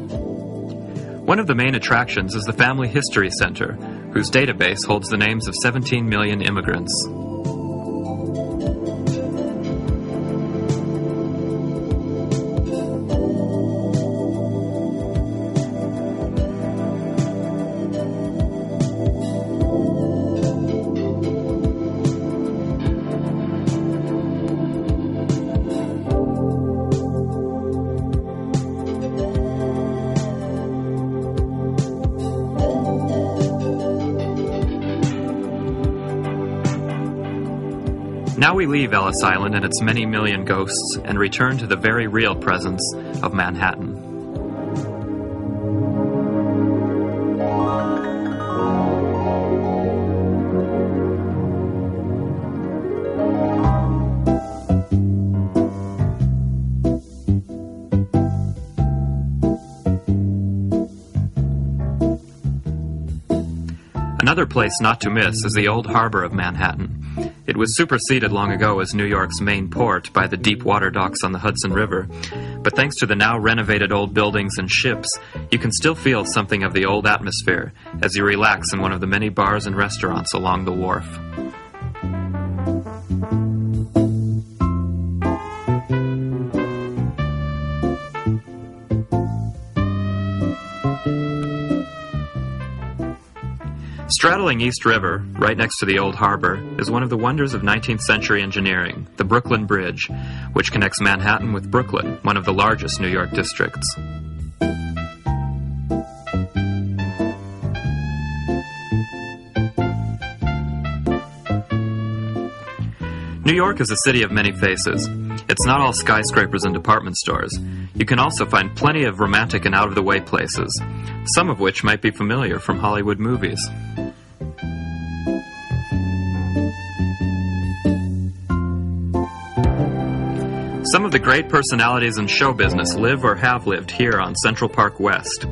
One of the main attractions is the Family History Center, whose database holds the names of 17 million immigrants. Now we leave Ellis Island and its many million ghosts and return to the very real presence of Manhattan. Another place not to miss is the old harbor of Manhattan. It was superseded long ago as New York's main port by the deep water docks on the Hudson River, but thanks to the now renovated old buildings and ships, you can still feel something of the old atmosphere as you relax in one of the many bars and restaurants along the wharf. Straddling East River, right next to the old harbor, is one of the wonders of 19th century engineering, the Brooklyn Bridge, which connects Manhattan with Brooklyn, one of the largest New York districts. New York is a city of many faces. It's not all skyscrapers and department stores. You can also find plenty of romantic and out-of-the-way places, some of which might be familiar from Hollywood movies. Some of the great personalities in show business live or have lived here on Central Park West.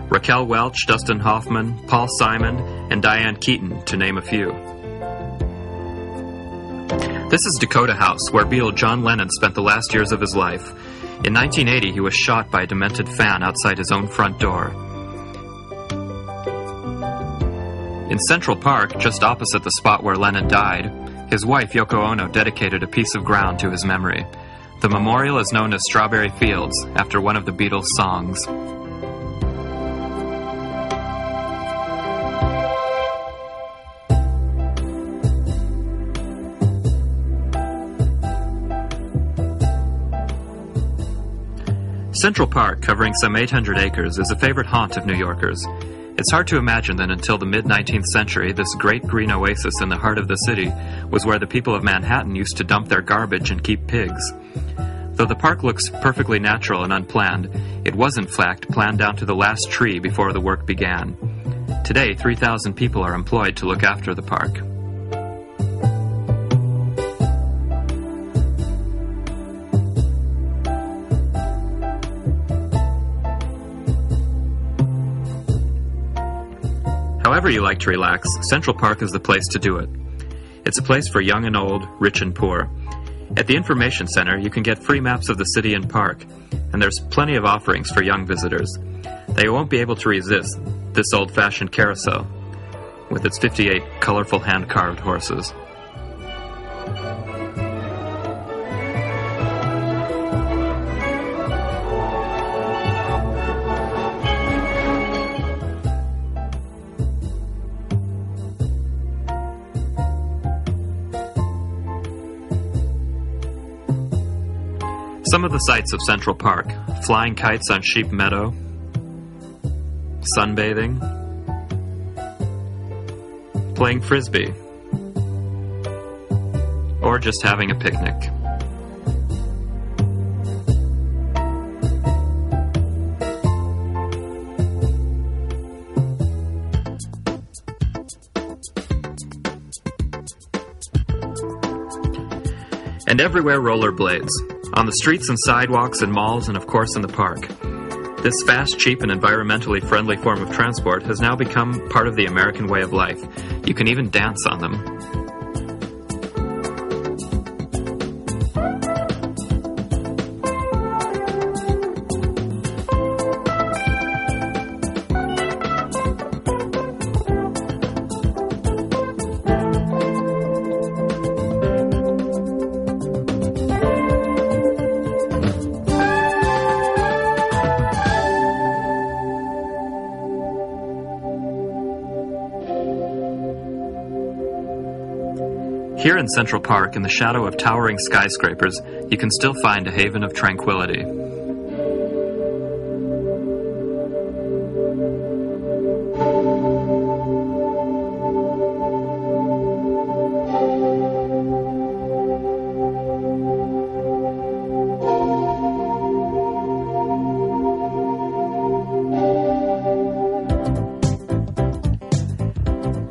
Raquel Welch, Dustin Hoffman, Paul Simon, and Diane Keaton, to name a few. This is Dakota House, where Beatle John Lennon spent the last years of his life. In 1980, he was shot by a demented fan outside his own front door. In Central Park, just opposite the spot where Lennon died, his wife Yoko Ono dedicated a piece of ground to his memory. The memorial is known as Strawberry Fields, after one of the Beatles' songs. Central Park, covering some 800 acres, is a favorite haunt of New Yorkers. It's hard to imagine that until the mid-19th century, this great green oasis in the heart of the city was where the people of Manhattan used to dump their garbage and keep pigs. Though the park looks perfectly natural and unplanned, it was in fact planned down to the last tree before the work began. Today, 3,000 people are employed to look after the park. However you like to relax, Central Park is the place to do it. It's a place for young and old, rich and poor. At the Information Center, you can get free maps of the city and park, and there's plenty of offerings for young visitors. They won't be able to resist this old-fashioned carousel, with its 58 colorful hand-carved horses. Some of the sights of Central Park: flying kites on Sheep Meadow, sunbathing, playing frisbee, or just having a picnic. And everywhere rollerblades. On the streets and sidewalks and malls and of course in the park. This fast, cheap, and environmentally friendly form of transport has now become part of the American way of life. You can even dance on them. Here in Central Park, in the shadow of towering skyscrapers, you can still find a haven of tranquility.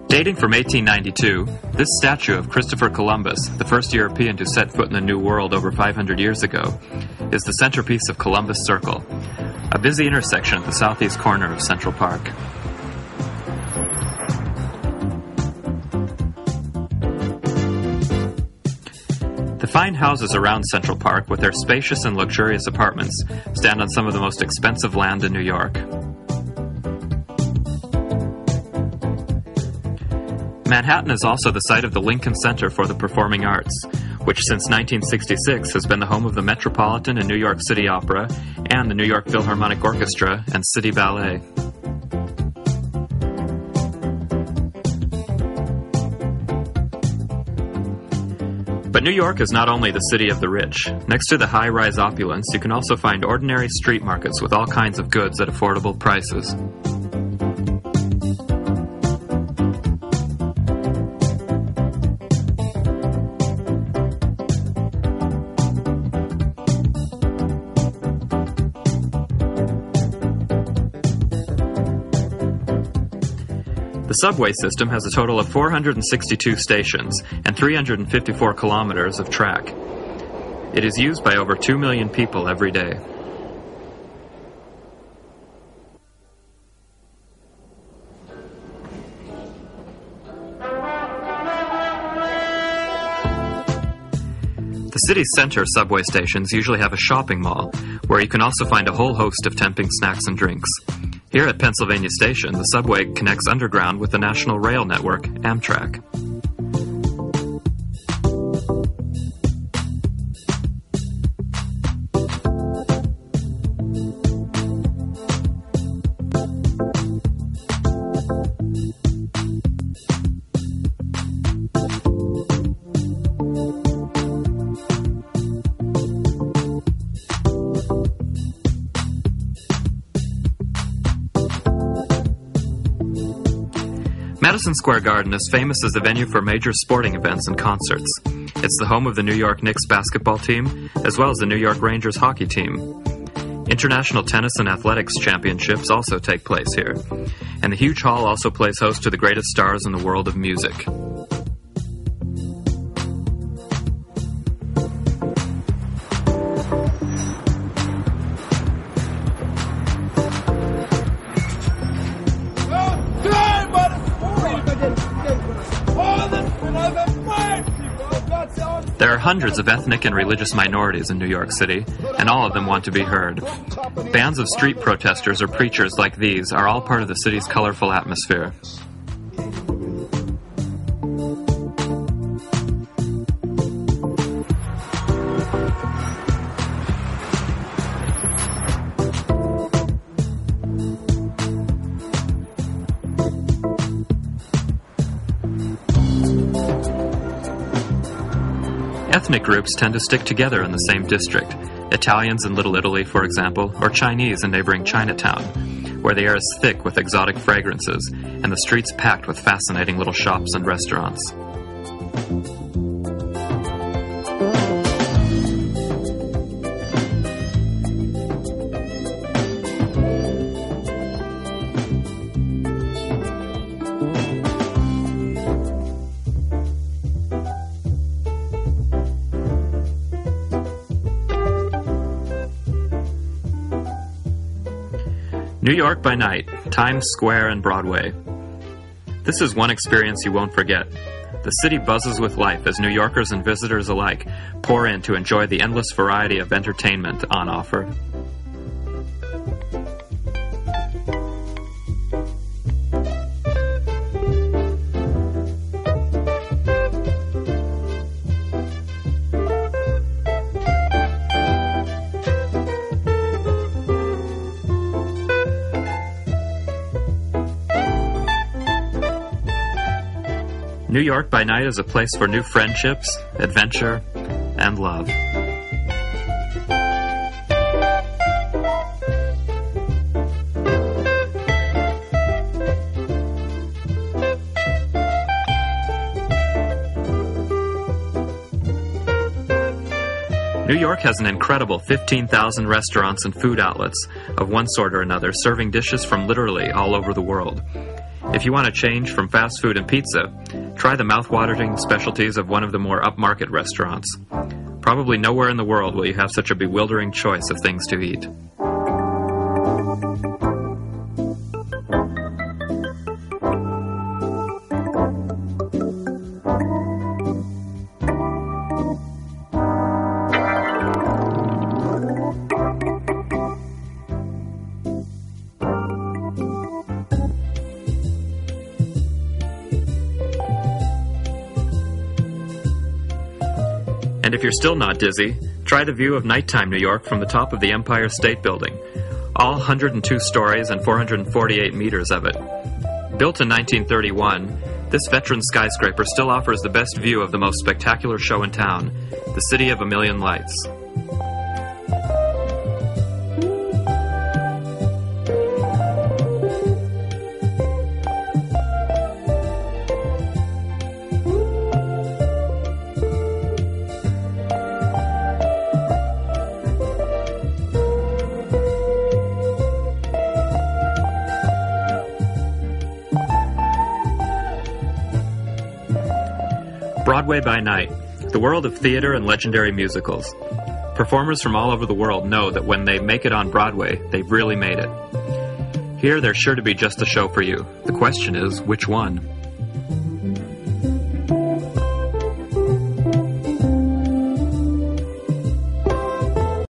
Dating from 1892, this statue of Christopher Columbus, the first European to set foot in the New World over 500 years ago, is the centerpiece of Columbus Circle, a busy intersection at the southeast corner of Central Park. The fine houses around Central Park, with their spacious and luxurious apartments, stand on some of the most expensive land in New York. Manhattan is also the site of the Lincoln Center for the Performing Arts, which since 1966 has been the home of the Metropolitan and New York City Opera and the New York Philharmonic Orchestra and City Ballet. But New York is not only the city of the rich. Next to the high-rise opulence, you can also find ordinary street markets with all kinds of goods at affordable prices. The subway system has a total of 462 stations and 354 kilometers of track. It is used by over 2 million people every day. The city's center subway stations usually have a shopping mall, where you can also find a whole host of tempting snacks and drinks. Here at Pennsylvania Station, the subway connects underground with the national rail network, Amtrak. Madison Square Garden is famous as the venue for major sporting events and concerts. It's the home of the New York Knicks basketball team, as well as the New York Rangers hockey team. International tennis and athletics championships also take place here, and the huge hall also plays host to the greatest stars in the world of music. There are hundreds of ethnic and religious minorities in New York City, and all of them want to be heard. Bands of street protesters or preachers like these are all part of the city's colorful atmosphere. Ethnic groups tend to stick together in the same district. Italians in Little Italy, for example, or Chinese in neighboring Chinatown, where the air is thick with exotic fragrances and the streets packed with fascinating little shops and restaurants. New York by night, Times Square and Broadway. This is one experience you won't forget. The city buzzes with life as New Yorkers and visitors alike pour in to enjoy the endless variety of entertainment on offer. New York by night is a place for new friendships, adventure, and love. New York has an incredible 15,000 restaurants and food outlets of one sort or another, serving dishes from literally all over the world. If you want to change from fast food and pizza, try the mouth-watering specialties of one of the more upmarket restaurants. Probably nowhere in the world will you have such a bewildering choice of things to eat. And if you're still not dizzy, try the view of nighttime New York from the top of the Empire State Building, all 102 stories and 448 meters of it. Built in 1931, this veteran skyscraper still offers the best view of the most spectacular show in town, the City of a Million Lights. Broadway by night, the world of theater and legendary musicals. Performers from all over the world know that when they make it on Broadway, they've really made it. Here, there's sure to be just a show for you. The question is, which one?